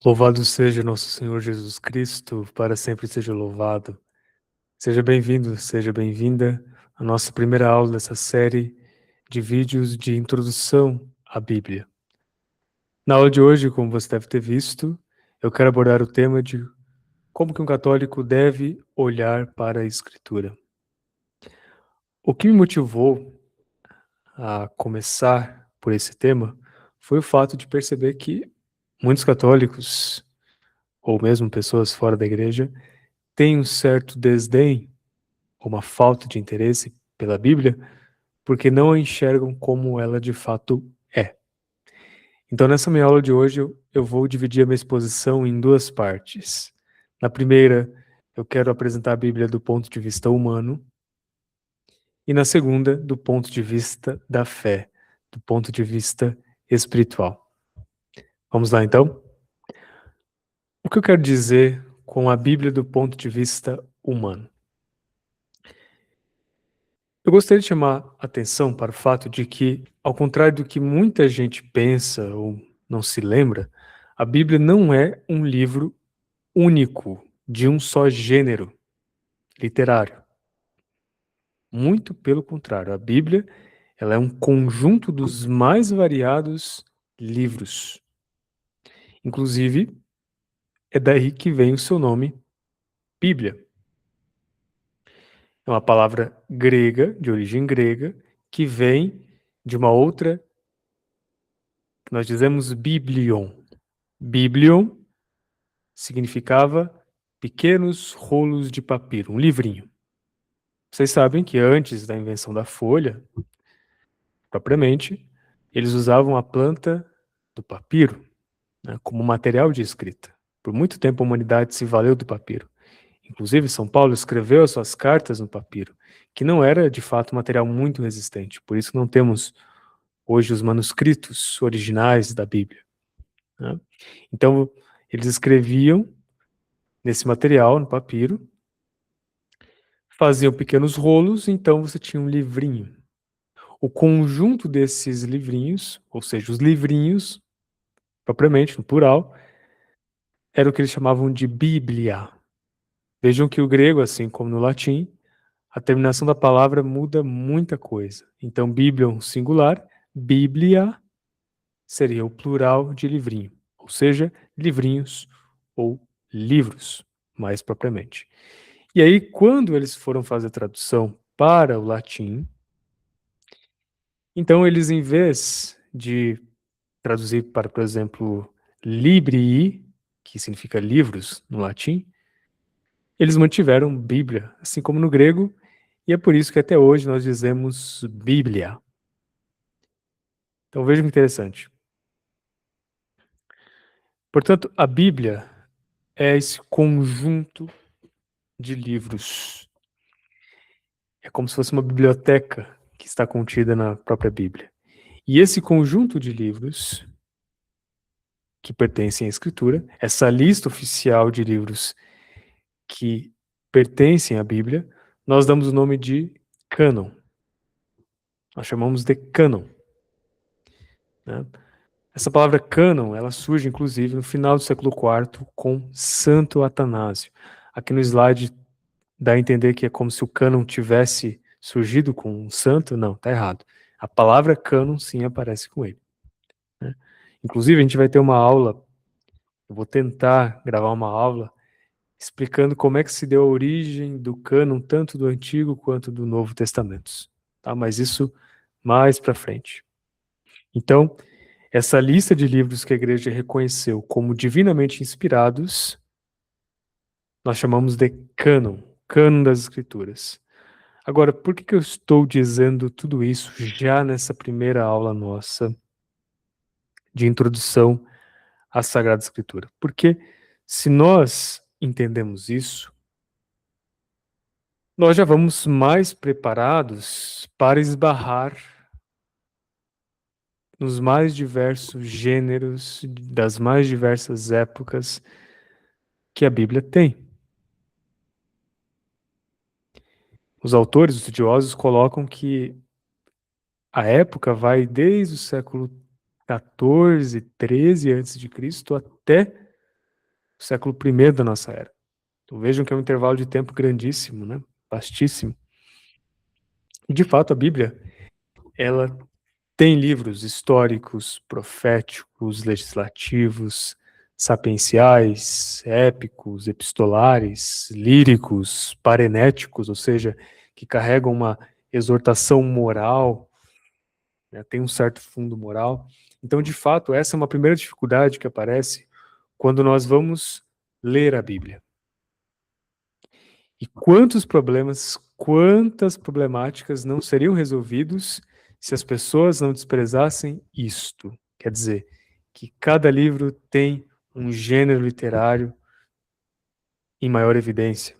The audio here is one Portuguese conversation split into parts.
Louvado seja nosso Senhor Jesus Cristo, para sempre seja louvado. Seja bem-vindo, seja bem-vinda à nossa primeira aula dessa série de vídeos de introdução à Bíblia. Na aula de hoje, como você deve ter visto, eu quero abordar o tema de como que um católico deve olhar para a Escritura. O que me motivou a começar por esse tema foi o fato de perceber que muitos católicos, ou mesmo pessoas fora da igreja, têm um certo desdém ou uma falta de interesse pela Bíblia, porque não a enxergam como ela de fato é. Então, nessa minha aula de hoje, eu vou dividir a minha exposição em duas partes. Na primeira, eu quero apresentar a Bíblia do ponto de vista humano, e na segunda, do ponto de vista da fé, do ponto de vista espiritual. Vamos lá, então? O que eu quero dizer com a Bíblia do ponto de vista humano? Eu gostaria de chamar a atenção para o fato de que, ao contrário do que muita gente pensa ou não se lembra, a Bíblia não é um livro único, de um só gênero literário. Muito pelo contrário, a Bíblia ela é um conjunto dos mais variados livros. Inclusive, é daí que vem o seu nome, Bíblia. É uma palavra grega, de origem grega, que vem de uma outra, que nós dizemos biblion. Biblion significava pequenos rolos de papiro, um livrinho. Vocês sabem que antes da invenção da folha, propriamente, eles usavam a planta do papiro, né, como material de escrita. Por muito tempo a humanidade se valeu do papiro. Inclusive, São Paulo escreveu as suas cartas no papiro, que não era de fato um material muito resistente. Por isso não temos hoje os manuscritos originais da Bíblia, né? Então, eles escreviam nesse material, no papiro, faziam pequenos rolos, então você tinha um livrinho. O conjunto desses livrinhos, ou seja, os livrinhos, propriamente, no plural, era o que eles chamavam de Bíblia. Vejam que o grego, assim como no latim, a terminação da palavra muda muita coisa. Então, Bíblia singular, Bíblia seria o plural de livrinho, ou seja, livrinhos ou livros, mais propriamente. E aí, quando eles foram fazer a tradução para o latim, então eles, em vez de traduzir para, por exemplo, libri, que significa livros no latim, eles mantiveram Bíblia, assim como no grego, e é por isso que até hoje nós dizemos Bíblia. Então vejam que interessante. Portanto, a Bíblia é esse conjunto de livros. É como se fosse uma biblioteca que está contida na própria Bíblia. E esse conjunto de livros que pertencem à Escritura, essa lista oficial de livros que pertencem à Bíblia, nós damos o nome de cânon. Nós chamamos de cânon, né? Essa palavra cânon, ela surge inclusive no final do século IV com Santo Atanásio. Aqui no slide dá a entender que é como se o cânon tivesse surgido com um santo. Não, tá errado. A palavra cânon sim aparece com ele, né? Inclusive a gente vai ter uma aula, eu vou tentar gravar uma aula explicando como é que se deu a origem do cânon, tanto do Antigo quanto do Novo Testamentos, tá? Mas isso mais para frente. Então, essa lista de livros que a igreja reconheceu como divinamente inspirados, nós chamamos de cânon, cânon das Escrituras. Agora, por que eu estou dizendo tudo isso já nessa primeira aula nossa de introdução à Sagrada Escritura? Porque se nós entendemos isso, nós já vamos mais preparados para esbarrar nos mais diversos gêneros, das mais diversas épocas que a Bíblia tem. Os autores, os estudiosos, colocam que a época vai desde o século XIV, XIII a.C. até o século I da nossa era. Então vejam que é um intervalo de tempo grandíssimo, né? Vastíssimo. E de fato a Bíblia, ela tem livros históricos, proféticos, legislativos, sapienciais, épicos, epistolares, líricos, parenéticos, ou seja, que carregam uma exortação moral, né, tem um certo fundo moral. Então, de fato, essa é uma primeira dificuldade que aparece quando nós vamos ler a Bíblia. E quantos problemas, quantas problemáticas não seriam resolvidos se as pessoas não desprezassem isto? Quer dizer, que cada livro tem um gênero literário em maior evidência.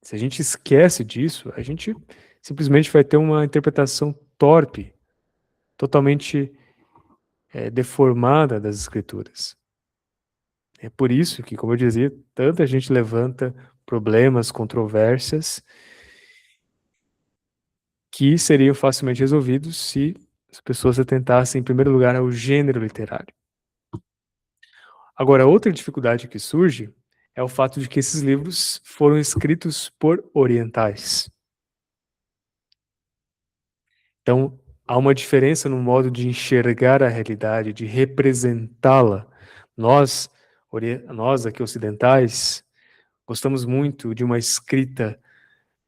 Se a gente esquece disso, a gente simplesmente vai ter uma interpretação torpe, totalmente deformada das Escrituras. É por isso que, como eu dizia, tanta gente levanta problemas, controvérsias, que seriam facilmente resolvidos se as pessoas atentassem, em primeiro lugar, ao gênero literário. Agora, outra dificuldade que surge é o fato de que esses livros foram escritos por orientais. Então, há uma diferença no modo de enxergar a realidade, de representá-la. Nós aqui ocidentais, gostamos muito de uma escrita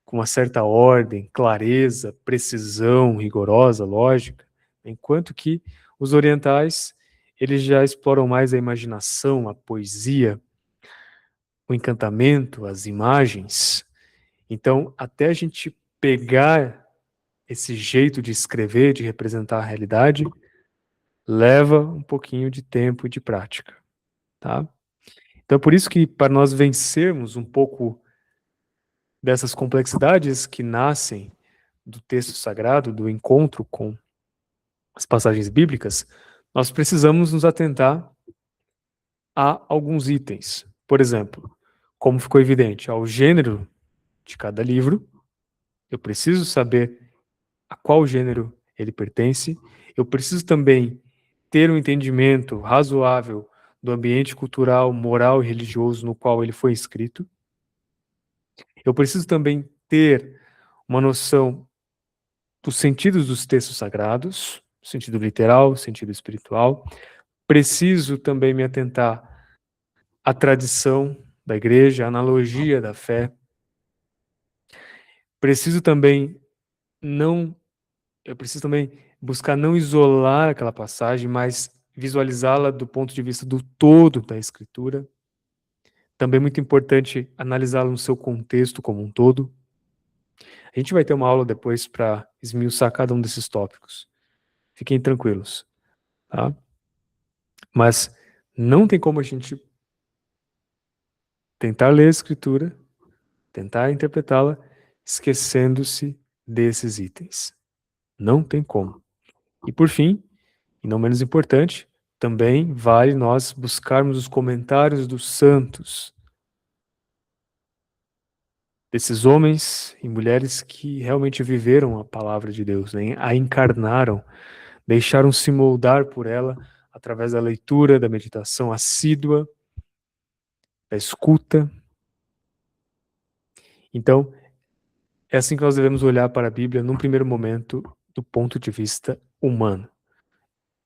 com uma certa ordem, clareza, precisão, rigorosa, lógica, enquanto que os orientais, eles já exploram mais a imaginação, a poesia, o encantamento, as imagens. Então, até a gente pegar esse jeito de escrever, de representar a realidade, leva um pouquinho de tempo e de prática, tá? Então, por isso que para nós vencermos um pouco dessas complexidades que nascem do texto sagrado, do encontro com as passagens bíblicas, nós precisamos nos atentar a alguns itens. Por exemplo, como ficou evidente, ao gênero de cada livro, eu preciso saber a qual gênero ele pertence, eu preciso também ter um entendimento razoável do ambiente cultural, moral e religioso no qual ele foi escrito. Eu preciso também ter uma noção dos sentidos dos textos sagrados, sentido literal, sentido espiritual. Preciso também me atentar à tradição da igreja, à analogia da fé. Preciso também não, eu preciso também buscar não isolar aquela passagem, mas visualizá-la do ponto de vista do todo da escritura. Também é muito importante analisá-la no seu contexto como um todo. A gente vai ter uma aula depois para esmiuçar cada um desses tópicos. Fiquem tranquilos, tá? Mas não tem como a gente tentar ler a escritura, tentar interpretá-la, esquecendo-se desses itens. Não tem como. E por fim, e não menos importante, também vale nós buscarmos os comentários dos santos, desses homens e mulheres que realmente viveram a palavra de Deus, né? A encarnaram, deixaram-se moldar por ela através da leitura, da meditação assídua, da escuta. Então, é assim que nós devemos olhar para a Bíblia num primeiro momento, do ponto de vista humano.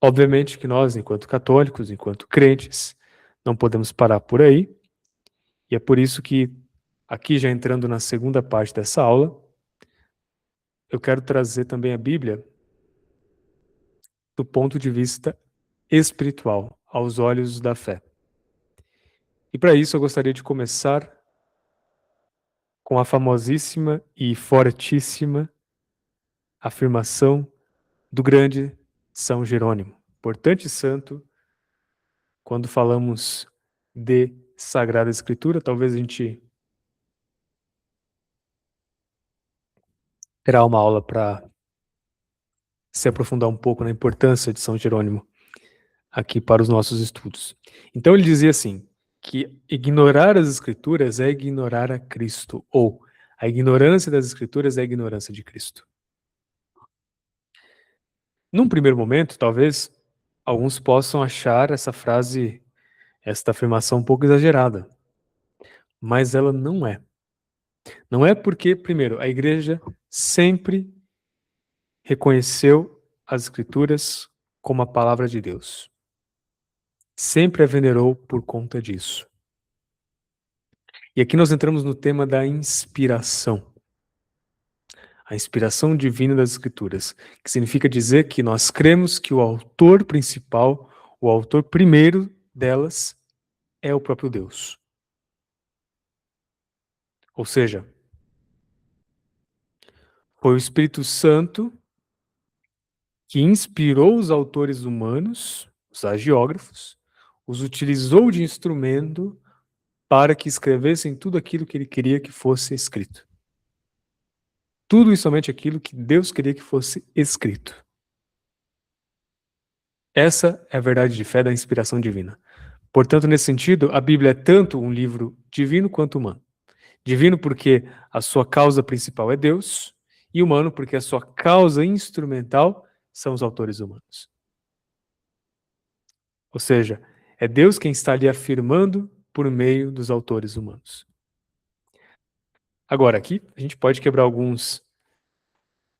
Obviamente que nós, enquanto católicos, enquanto crentes, não podemos parar por aí, e é por isso que, aqui já entrando na segunda parte dessa aula, eu quero trazer também a Bíblia do ponto de vista espiritual, aos olhos da fé. E para isso eu gostaria de começar com a famosíssima e fortíssima afirmação do grande São Jerônimo, importante santo. Quando falamos de Sagrada Escritura, talvez a gente terá uma aula para se aprofundar um pouco na importância de São Jerônimo aqui para os nossos estudos. Então ele dizia assim, que ignorar as Escrituras é ignorar a Cristo, ou a ignorância das Escrituras é a ignorância de Cristo. Num primeiro momento, talvez alguns possam achar essa frase esta afirmação um pouco exagerada, mas ela não é. Não é porque, primeiro, a igreja sempre reconheceu as Escrituras como a palavra de Deus. Sempre a venerou por conta disso. E aqui nós entramos no tema da inspiração. A inspiração divina das Escrituras, que significa dizer que nós cremos que o autor principal, o autor primeiro delas, é o próprio Deus. Ou seja, foi o Espírito Santo que inspirou os autores humanos, os agiógrafos, os utilizou de instrumento para que escrevessem tudo aquilo que ele queria que fosse escrito. Tudo e somente aquilo que Deus queria que fosse escrito. Essa é a verdade de fé da inspiração divina. Portanto, nesse sentido, a Bíblia é tanto um livro divino quanto humano. Divino porque a sua causa principal é Deus, e humano porque a sua causa instrumental são os autores humanos. Ou seja, é Deus quem está ali afirmando por meio dos autores humanos. Agora, aqui a gente pode quebrar alguns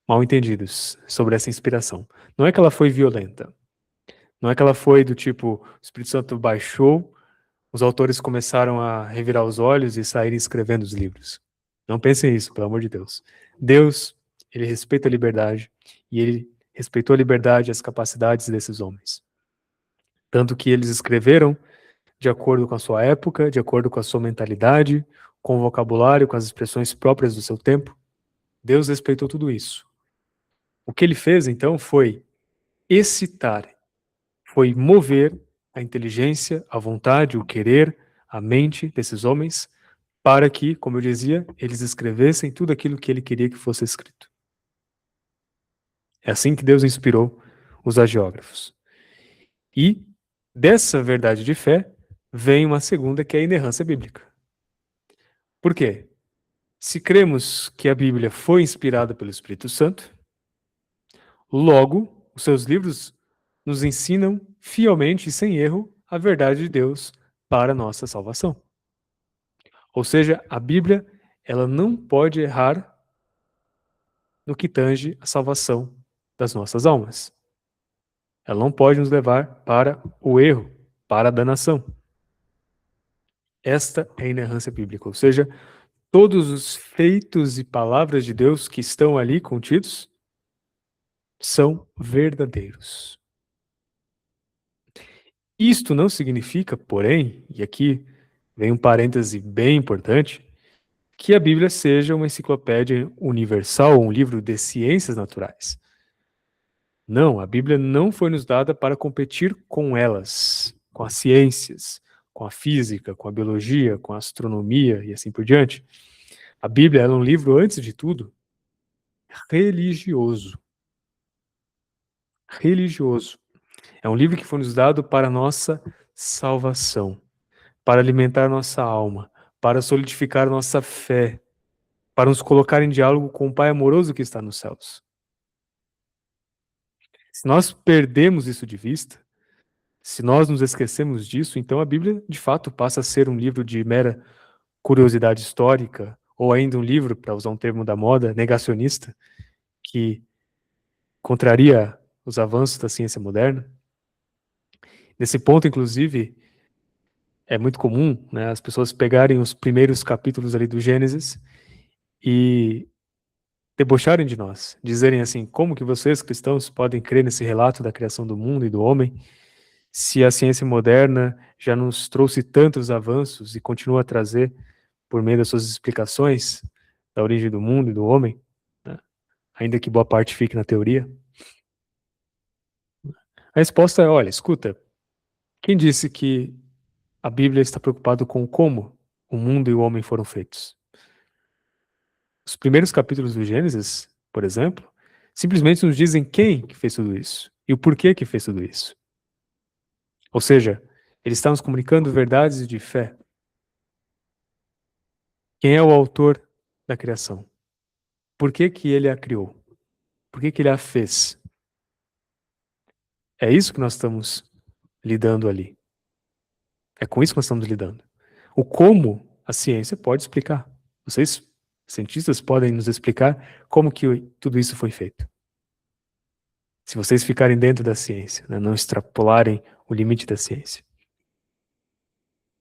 mal-entendidos sobre essa inspiração. Não é que ela foi violenta. Não é que ela foi do tipo, o Espírito Santo baixou, os autores começaram a revirar os olhos e saírem escrevendo os livros. Não pensem isso, pelo amor de Deus. Deus, ele respeita a liberdade e ele respeitou a liberdade e as capacidades desses homens. Tanto que eles escreveram de acordo com a sua época, de acordo com a sua mentalidade, com o vocabulário, com as expressões próprias do seu tempo. Deus respeitou tudo isso. O que ele fez, então, foi excitar, foi mover a inteligência, a vontade, o querer, a mente desses homens, para que, como eu dizia, eles escrevessem tudo aquilo que ele queria que fosse escrito. É assim que Deus inspirou os agiógrafos. E dessa verdade de fé vem uma segunda, que é a inerrância bíblica. Por quê? Se cremos que a Bíblia foi inspirada pelo Espírito Santo, logo, os seus livros nos ensinam fielmente e sem erro a verdade de Deus para a nossa salvação. Ou seja, a Bíblia, ela não pode errar no que tange a salvação das nossas almas. Ela não pode nos levar para o erro, para a danação. Esta é a inerrância bíblica, ou seja, todos os feitos e palavras de Deus que estão ali contidos são verdadeiros. Isto não significa, porém, e aqui vem um parêntese bem importante, que a Bíblia seja uma enciclopédia universal, um livro de ciências naturais. Não, a Bíblia não foi nos dada para competir com elas, com as ciências, com a física, com a biologia, com a astronomia e assim por diante. A Bíblia é um livro, antes de tudo, religioso. Religioso. É um livro que foi nos dado para a nossa salvação, para alimentar a nossa alma, para solidificar a nossa fé, para nos colocar em diálogo com o Pai amoroso que está nos céus. Se nós perdemos isso de vista, se nós nos esquecemos disso, então a Bíblia, de fato, passa a ser um livro de mera curiosidade histórica, ou ainda um livro, para usar um termo da moda, negacionista, que contraria os avanços da ciência moderna. Nesse ponto, inclusive, é muito comum, né, as pessoas pegarem os primeiros capítulos ali do Gênesis e debocharem de nós, dizerem assim, como que vocês, cristãos, podem crer nesse relato da criação do mundo e do homem, se a ciência moderna já nos trouxe tantos avanços e continua a trazer, por meio das suas explicações, da origem do mundo e do homem, né, ainda que boa parte fique na teoria? A resposta é, olha, escuta, quem disse que a Bíblia está preocupada com como o mundo e o homem foram feitos? Os primeiros capítulos do Gênesis, por exemplo, simplesmente nos dizem quem que fez tudo isso e o porquê que fez tudo isso. Ou seja, ele está nos comunicando verdades de fé. Quem é o autor da criação? Por que que ele a criou? Por que que ele a fez? É isso que nós estamos lidando ali. É com isso que nós estamos lidando. O como a ciência pode explicar. Vocês, cientistas, podem nos explicar como que tudo isso foi feito. Se vocês ficarem dentro da ciência, né, não extrapolarem o limite da ciência.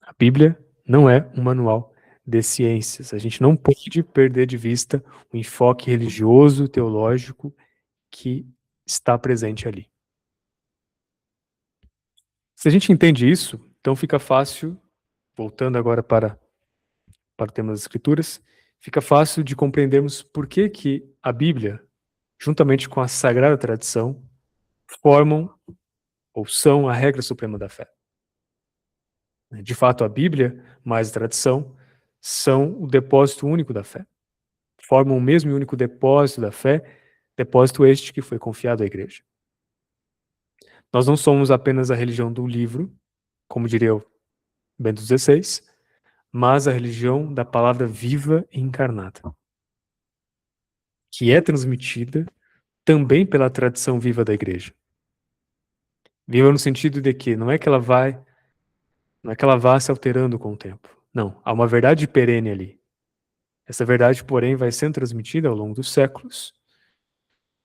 A Bíblia não é um manual de ciências. A gente não pode perder de vista o enfoque religioso, teológico que está presente ali. Se a gente entende isso, então fica fácil, voltando agora para o tema das Escrituras, fica fácil de compreendermos por que que a Bíblia, juntamente com a Sagrada Tradição, formam ou são a regra suprema da fé. De fato, a Bíblia, mais a tradição, são o depósito único da fé. Formam o mesmo e único depósito da fé, depósito este que foi confiado à igreja. Nós não somos apenas a religião do livro, como diria o Bento XVI, mas a religião da palavra viva e encarnada, que é transmitida também pela tradição viva da igreja. Viva no sentido de que não é que ela vá se alterando com o tempo. Não, há uma verdade perene ali. Essa verdade, porém, vai sendo transmitida ao longo dos séculos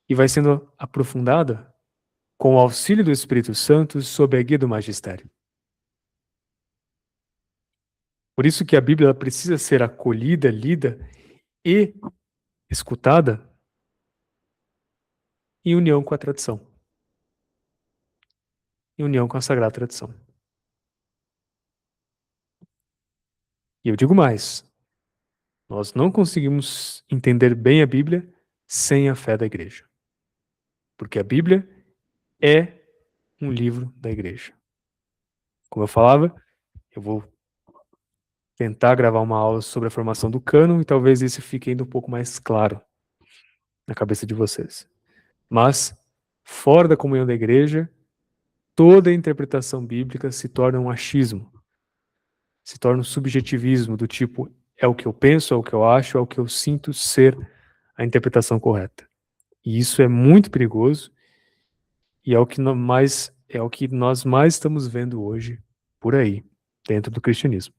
e vai sendo aprofundada com o auxílio do Espírito Santo sob a guia do magistério. Por isso que a Bíblia ela precisa ser acolhida, lida e escutada em união com a tradição, em união com a Sagrada Tradição. E eu digo mais, nós não conseguimos entender bem a Bíblia sem a fé da igreja. Porque a Bíblia é um livro da igreja. Como eu falava, eu vou tentar gravar uma aula sobre a formação do cânon e talvez isso fique ainda um pouco mais claro na cabeça de vocês. Mas, fora da comunhão da igreja, toda interpretação bíblica se torna um achismo, se torna um subjetivismo do tipo é o que eu penso, é o que eu acho, é o que eu sinto ser a interpretação correta. E isso é muito perigoso e é o que nós mais estamos vendo hoje por aí, dentro do cristianismo.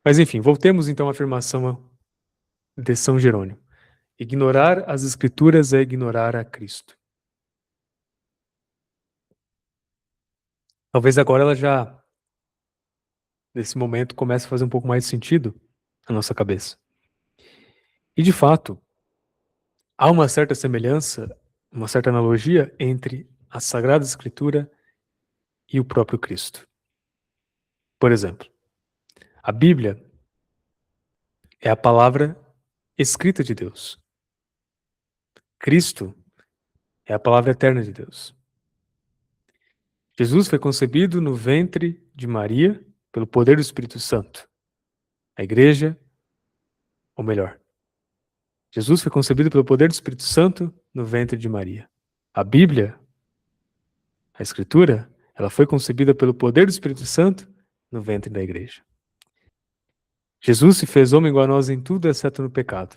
Mas enfim, voltemos então à afirmação de São Jerônimo. Ignorar as Escrituras é ignorar a Cristo. Talvez agora ela já, nesse momento, comece a fazer um pouco mais de sentido na nossa cabeça. E de fato, há uma certa semelhança, uma certa analogia entre a Sagrada Escritura e o próprio Cristo. Por exemplo, a Bíblia é a palavra escrita de Deus. Cristo é a palavra eterna de Deus. Jesus foi concebido no ventre de Maria pelo poder do Espírito Santo. A igreja, ou melhor, Jesus foi concebido pelo poder do Espírito Santo no ventre de Maria. A Bíblia, a Escritura, ela foi concebida pelo poder do Espírito Santo no ventre da igreja. Jesus se fez homem igual a nós em tudo, exceto no pecado.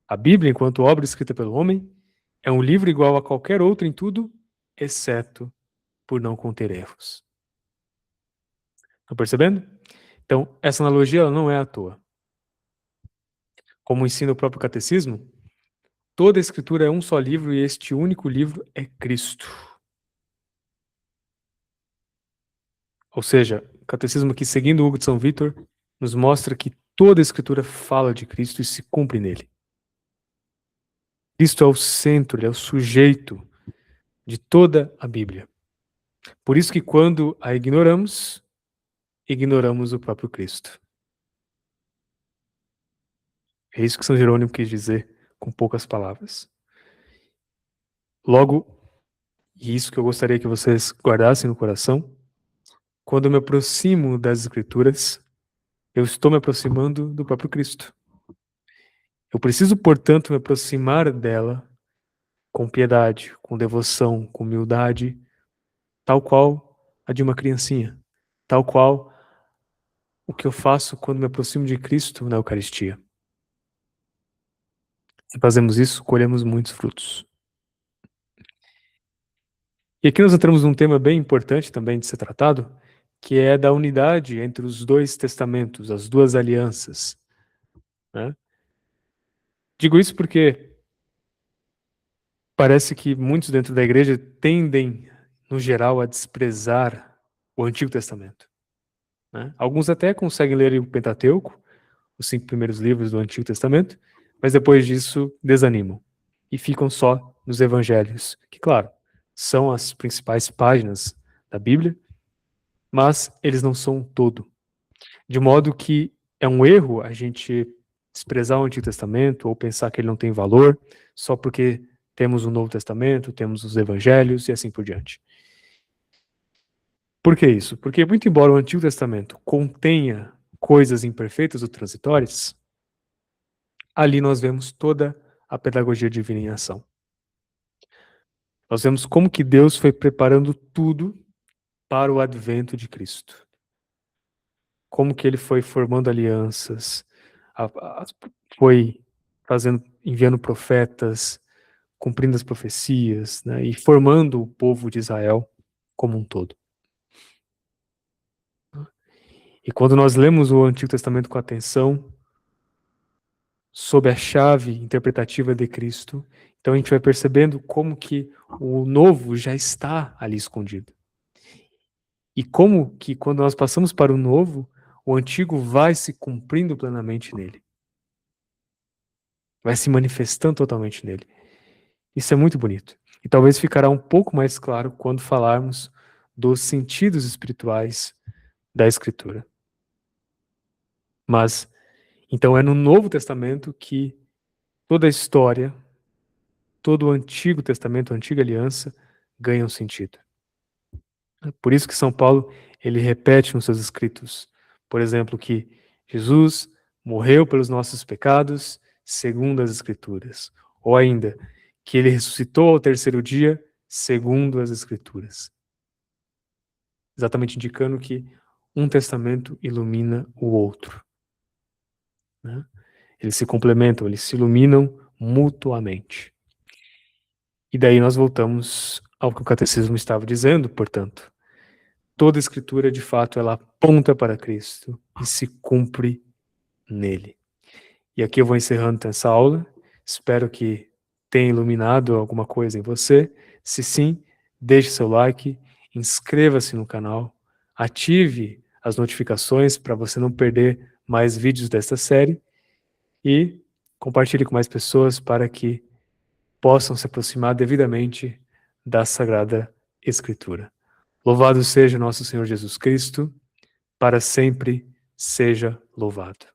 A Bíblia, enquanto obra escrita pelo homem, é um livro igual a qualquer outro em tudo, exceto por não conter erros. Estão percebendo? Então, essa analogia ela não é à toa. Como ensina o próprio catecismo, toda a Escritura é um só livro e este único livro é Cristo. Ou seja, o catecismo aqui, seguindo Hugo de São Vítor, nos mostra que toda a Escritura fala de Cristo e se cumpre nele. Cristo é o centro, ele é o sujeito de toda a Bíblia. Por isso que quando a ignoramos, ignoramos o próprio Cristo. É isso que São Jerônimo quis dizer com poucas palavras. Logo, e isso que eu gostaria que vocês guardassem no coração, quando eu me aproximo das Escrituras, eu estou me aproximando do próprio Cristo. Eu preciso, portanto, me aproximar dela com piedade, com devoção, com humildade, tal qual a de uma criancinha, tal qual o que eu faço quando me aproximo de Cristo na Eucaristia. Se fazemos isso, colhemos muitos frutos. E aqui nós entramos num tema bem importante também de ser tratado, que é da unidade entre os dois testamentos, as duas alianças, né? Digo isso porque parece que muitos dentro da igreja tendem, no geral, a desprezar o Antigo Testamento, né? Alguns até conseguem ler o Pentateuco, os 5 primeiros livros do Antigo Testamento, mas depois disso desanimam e ficam só nos Evangelhos, que, claro, são as principais páginas da Bíblia, mas eles não são um todo. De modo que é um erro a gente desprezar o Antigo Testamento ou pensar que ele não tem valor só porque temos o Novo Testamento, temos os Evangelhos e assim por diante. Por que isso? Porque, muito embora o Antigo Testamento contenha coisas imperfeitas ou transitórias, ali nós vemos toda a pedagogia divina em ação. Nós vemos como que Deus foi preparando tudo para o advento de Cristo. Como que ele foi formando alianças, foi enviando profetas, cumprindo as profecias, né, e formando o povo de Israel como um todo. E quando nós lemos o Antigo Testamento com atenção, sob a chave interpretativa de Cristo, então a gente vai percebendo como que o novo já está ali escondido. E como que quando nós passamos para o novo, o antigo vai se cumprindo plenamente nele. Vai se manifestando totalmente nele. Isso é muito bonito. E talvez ficará um pouco mais claro quando falarmos dos sentidos espirituais da Escritura. Mas, então é no Novo Testamento que toda a história, todo o Antigo Testamento, a Antiga Aliança, ganha um sentido. Por isso que São Paulo, ele repete nos seus escritos, por exemplo, que Jesus morreu pelos nossos pecados, segundo as Escrituras. Ou ainda, que ele ressuscitou ao terceiro dia, segundo as Escrituras. Exatamente indicando que um testamento ilumina o outro, né? Eles se complementam, eles se iluminam mutuamente. E daí nós voltamos ao que o catecismo estava dizendo, portanto. Toda a escritura, de fato, ela aponta para Cristo e se cumpre nele. E aqui eu vou encerrando essa aula. Espero que tenha iluminado alguma coisa em você. Se sim, deixe seu like, inscreva-se no canal, ative as notificações para você não perder mais vídeos desta série e compartilhe com mais pessoas para que possam se aproximar devidamente da Sagrada Escritura. Louvado seja nosso Senhor Jesus Cristo, para sempre seja louvado.